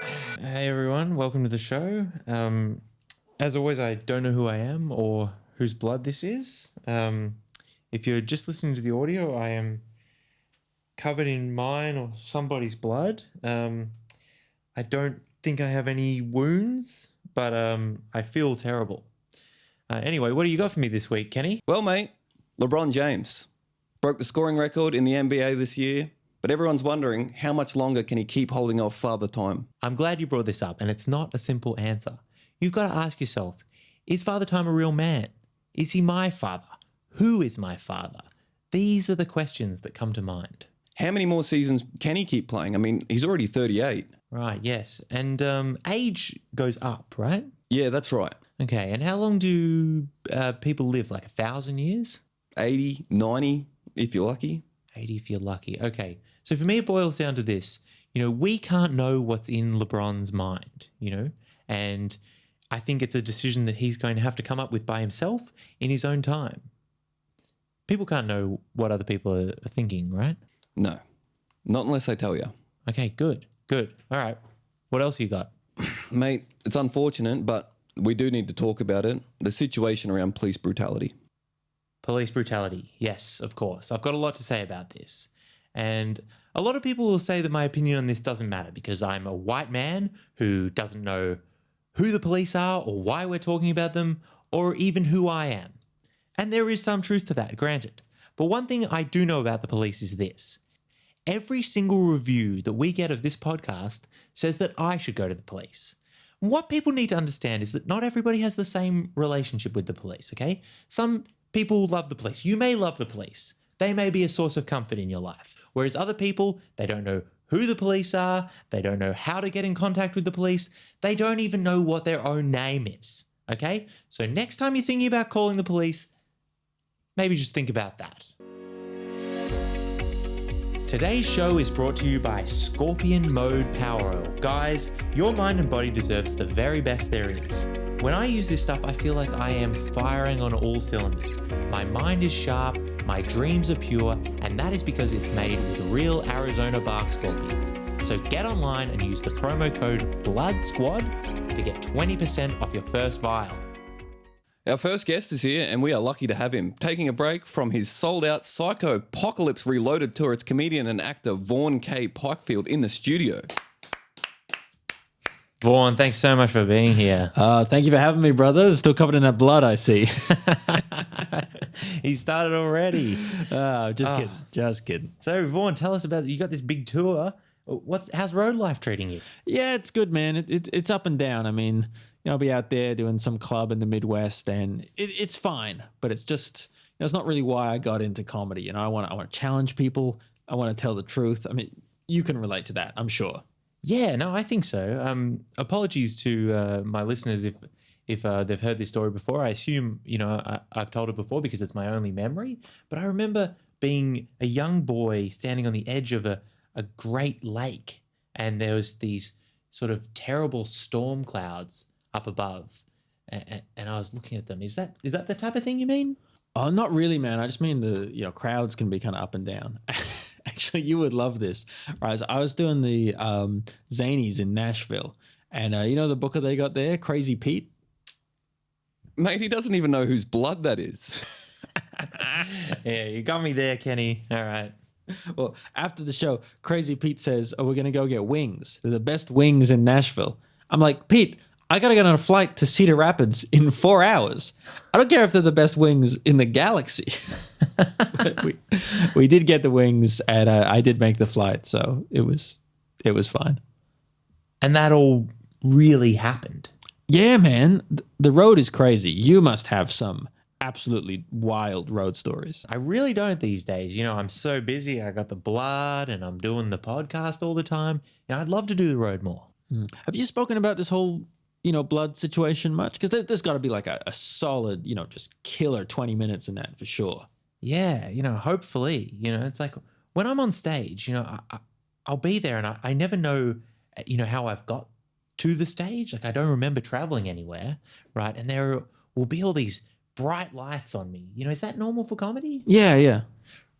Hey everyone, welcome to the show. As always, I don't know who I am or whose blood this is. If you're just listening to the audio, I am covered in mine or somebody's blood. I don't think I have any wounds, but I feel terrible. Anyway, what do you got for me this week, Kenny? Well, mate, LeBron James broke the scoring record in the NBA this year, but everyone's wondering how much longer can he keep holding off Father Time? I'm glad you brought this up, and it's not a simple answer. You've got to ask yourself, is Father Time a real man? Is he my father? Who is my father? These are the questions that come to mind. How many more seasons can he keep playing? I mean, he's already 38. Right, yes. And age goes up, right? Yeah, that's right. Okay, and how long do people live? Like 1,000 years? 80, 90, if you're lucky. 80 if you're lucky. Okay, so for me it boils down to this. We can't know what's in LeBron's mind, and I think it's a decision that he's going to have to come up with by himself in his own time. People can't know what other people are thinking, right? No, not unless I tell you. Okay, good. All right, what else you got? Mate, it's unfortunate, but we do need to talk about it. The situation around police brutality. Police brutality. Yes, of course. I've got a lot to say about this. And a lot of people will say that my opinion on this doesn't matter because I'm a white man who doesn't know who the police are or why we're talking about them or even who I am. And there is some truth to that, granted. But one thing I do know about the police is this. Every single review that we get of this podcast says that I should go to the police. What people need to understand is that not everybody has the same relationship with the police, okay? Some people love the police. You may love the police. They may be a source of comfort in your life. Whereas other people, they don't know who the police are. They don't know how to get in contact with the police. They don't even know what their own name is, okay? So next time you're thinking about calling the police, maybe just think about that. Today's show is brought to you by Scorpion Mode Power Oil. Guys, your mind and body deserves the very best there is. When I use this stuff, I feel like I am firing on all cylinders. My mind is sharp, my dreams are pure, and that is because it's made with real Arizona bark scorpions. So get online and use the promo code BLOODSQUAD to get 20% off your first vial. Our first guest is here, and we are lucky to have him. Taking a break from his sold-out Psycho-Apocalypse Reloaded tour, it's comedian and actor Vaughn K Pikefield in the studio. Vaughn, thanks so much for being here. Thank you for having me, brother. Still covered in that blood, I see. He started already. Just kidding. So, Vaughn, tell us about, you got this big tour. How's road life treating you? Yeah, it's good, man. It's up and down. I mean, I'll be out there doing some club in the Midwest, and it's fine. But it's just, it's not really why I got into comedy. I want to challenge people. I want to tell the truth. I mean, you can relate to that, I'm sure. Yeah, no, I think so. Apologies to my listeners if they've heard this story before. I assume, I've told it before because it's my only memory. But I remember being a young boy standing on the edge of a great lake, and there was these sort of terrible storm clouds up above, and I was looking at them. Is that the type of thing you mean? Oh, not really, man. I just mean the crowds can be kind of up and down. Actually, you would love this. Right, so I was doing the Zanies in Nashville, and the booker they got there, Crazy Pete? Mate, he doesn't even know whose blood that is. Yeah, you got me there, Kenny. All right. Well, after the show, Crazy Pete says, we're going to go get wings. They're the best wings in Nashville. I'm like, Pete, I got to get on a flight to Cedar Rapids in 4 hours. I don't care if they're the best wings in the galaxy. But we did get the wings, and I did make the flight, so it was fine. And that all really happened. Yeah, man. The road is crazy. You must have some absolutely wild road stories. I really don't these days. I'm so busy. I got the blood and I'm doing the podcast all the time. I'd love to do the road more. Have you spoken about this whole, blood situation much? Because there's got to be like a solid, just killer 20 minutes in that for sure. Yeah, hopefully, it's like when I'm on stage, I'll be there and I never know, how I've got to the stage. Like I don't remember traveling anywhere, right? And there will be all these bright lights on me. Is that normal for comedy? Yeah.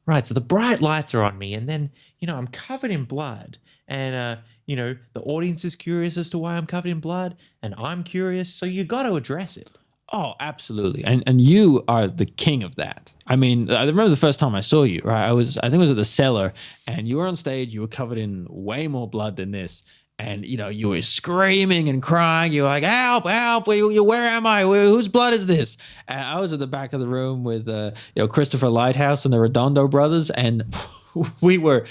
Right, so the bright lights are on me, and then, I'm covered in blood, and, the audience is curious as to why I'm covered in blood, and I'm curious, so you got to address it. Oh, absolutely. And you are the king of that. I mean, I remember the first time I saw you, right? I think it was at the Cellar, and you were on stage, you were covered in way more blood than this. And, you were screaming and crying. You were like, help, help, where am I? Whose blood is this? And I was at the back of the room with, Christopher Lighthouse and the Redondo brothers, and we were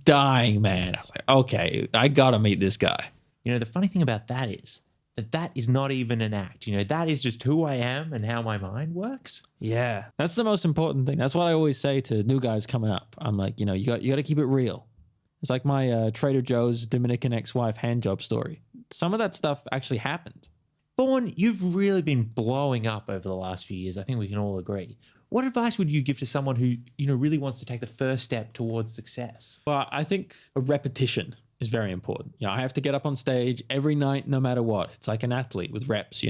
dying, man. I was like, okay, I got to meet this guy. The funny thing about that is not even an act. That is just who I am and how my mind works. Yeah, that's the most important thing. That's what I always say to new guys coming up. I'm like, you got to keep it real. It's like my Trader Joe's Dominican ex-wife handjob story. Some of that stuff actually happened. Vaughn, you've really been blowing up over the last few years. I think we can all agree. What advice would you give to someone who, really wants to take the first step towards success? Well, I think a repetition is very important. I have to get up on stage every night, no matter what. It's like an athlete with reps,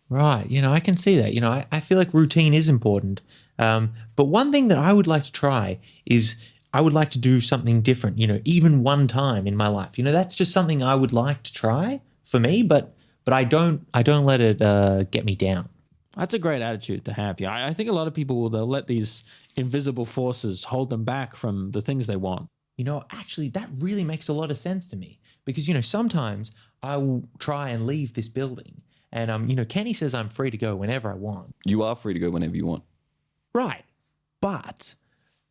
Right. I can see that. I feel like routine is important. But one thing that I would like to try is I would like to do something different, even one time in my life. That's just something I would like to try for me, but I don't let it get me down. That's a great attitude to have. Yeah, I think a lot of people they'll let these invisible forces hold them back from the things they want. Actually, that really makes a lot of sense to me because, sometimes I will try and leave this building and, Kenny says I'm free to go whenever I want. You are free to go whenever you want. Right. But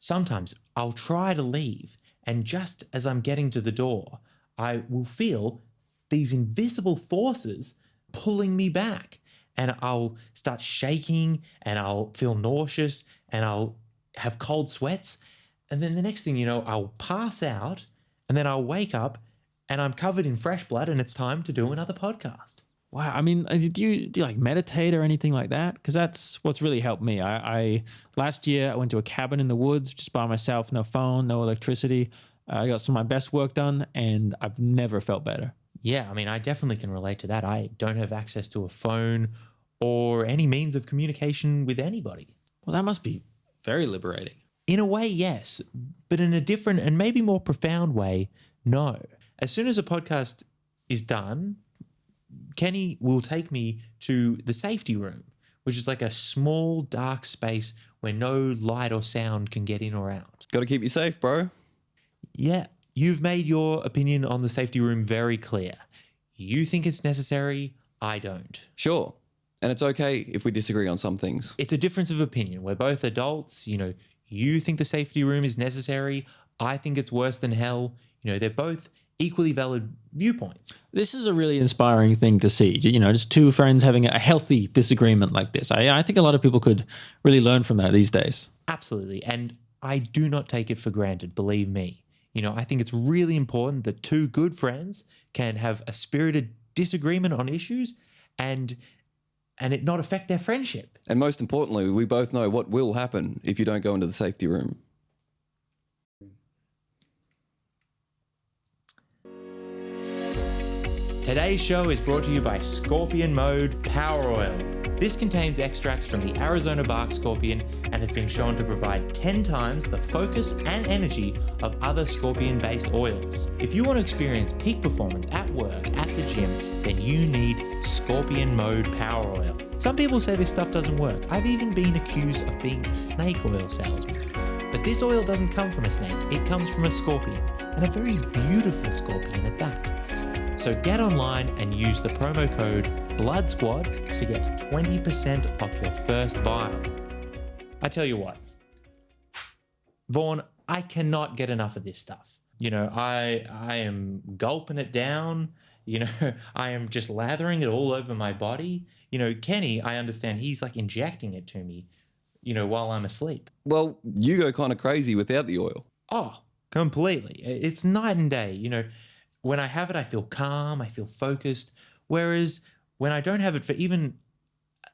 sometimes I'll try to leave, and just as I'm getting to the door, I will feel these invisible forces pulling me back, and I'll start shaking, and I'll feel nauseous, and I'll have cold sweats, and then the next thing I'll pass out, and then I'll wake up, and I'm covered in fresh blood, and it's time to do another podcast. Wow. I mean, do you like meditate or anything like that? Because that's what's really helped me. I last year I went to a cabin in the woods just by myself, no phone, no electricity. I got some of my best work done, and I've never felt better. Yeah, I mean, I definitely can relate to that. I don't have access to a phone or any means of communication with anybody. Well, that must be very liberating. In a way, yes, but in a different and maybe more profound way, no. As soon as a podcast is done, Kenny will take me to the safety room, which is like a small, dark space where no light or sound can get in or out. Got to keep you safe, bro. Yeah, you've made your opinion on the safety room very clear. You think it's necessary, I don't. Sure. And it's okay if we disagree on some things. It's a difference of opinion. We're both adults. You think the safety room is necessary. I think it's worse than hell. They're both equally valid viewpoints. This is a really inspiring thing to see, just two friends having a healthy disagreement like this. I think a lot of people could really learn from that these days. Absolutely. And I do not take it for granted, believe me. I think it's really important that two good friends can have a spirited disagreement on issues and it not affect their friendship. And most importantly, we both know what will happen if you don't go into the safety room. Today's show is brought to you by Scorpion Mode Power Oil. This contains extracts from the Arizona bark scorpion and has been shown to provide 10 times the focus and energy of other scorpion-based oils. If you want to experience peak performance at work, at the gym, then you need Scorpion Mode Power Oil. Some people say this stuff doesn't work. I've even been accused of being a snake oil salesman. But this oil doesn't come from a snake, it comes from a scorpion, and a very beautiful scorpion at that. So get online and use the promo code BLOODSQUAD to get 20% off your first vial. I tell you what, Vaughn, I cannot get enough of this stuff. I am gulping it down. I am just lathering it all over my body. Kenny, I understand he's like injecting it to me, while I'm asleep. Well, you go kind of crazy without the oil. Oh, completely. It's night and day. When I have it, I feel calm, I feel focused. Whereas when I don't have it for even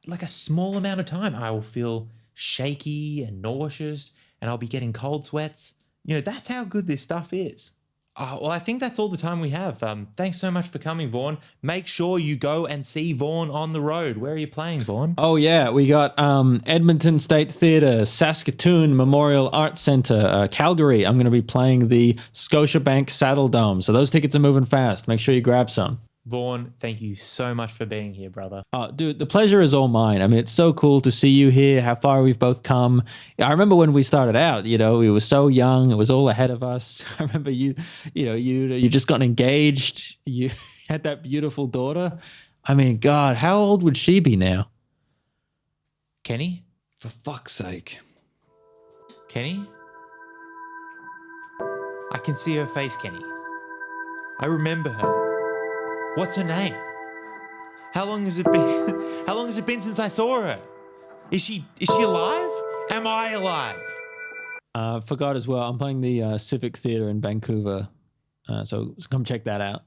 like a small amount of time, I will feel shaky and nauseous and I'll be getting cold sweats. That's how good this stuff is. Well, I think that's all the time we have. Thanks so much for coming, Vaughn. Make sure you go and see Vaughn on the road. Where are you playing, Vaughn? Oh, yeah. We got Edmonton State Theatre, Saskatoon Memorial Arts Centre, Calgary. I'm going to be playing the Scotiabank Saddle Dome. So those tickets are moving fast. Make sure you grab some. Vaughn, thank you so much for being here, brother. Oh, dude, the pleasure is all mine. I mean, it's so cool to see you here, how far we've both come. I remember when we started out, we were so young. It was all ahead of us. I remember you just got engaged. You had that beautiful daughter. I mean, God, how old would she be now? Kenny? For fuck's sake. Kenny? I can see her face, Kenny. I remember her. What's her name? How long has it been? How long has it been since I saw her? Is she alive? Am I alive? Forgot as well. I'm playing the Civic Theatre in Vancouver, so come check that out.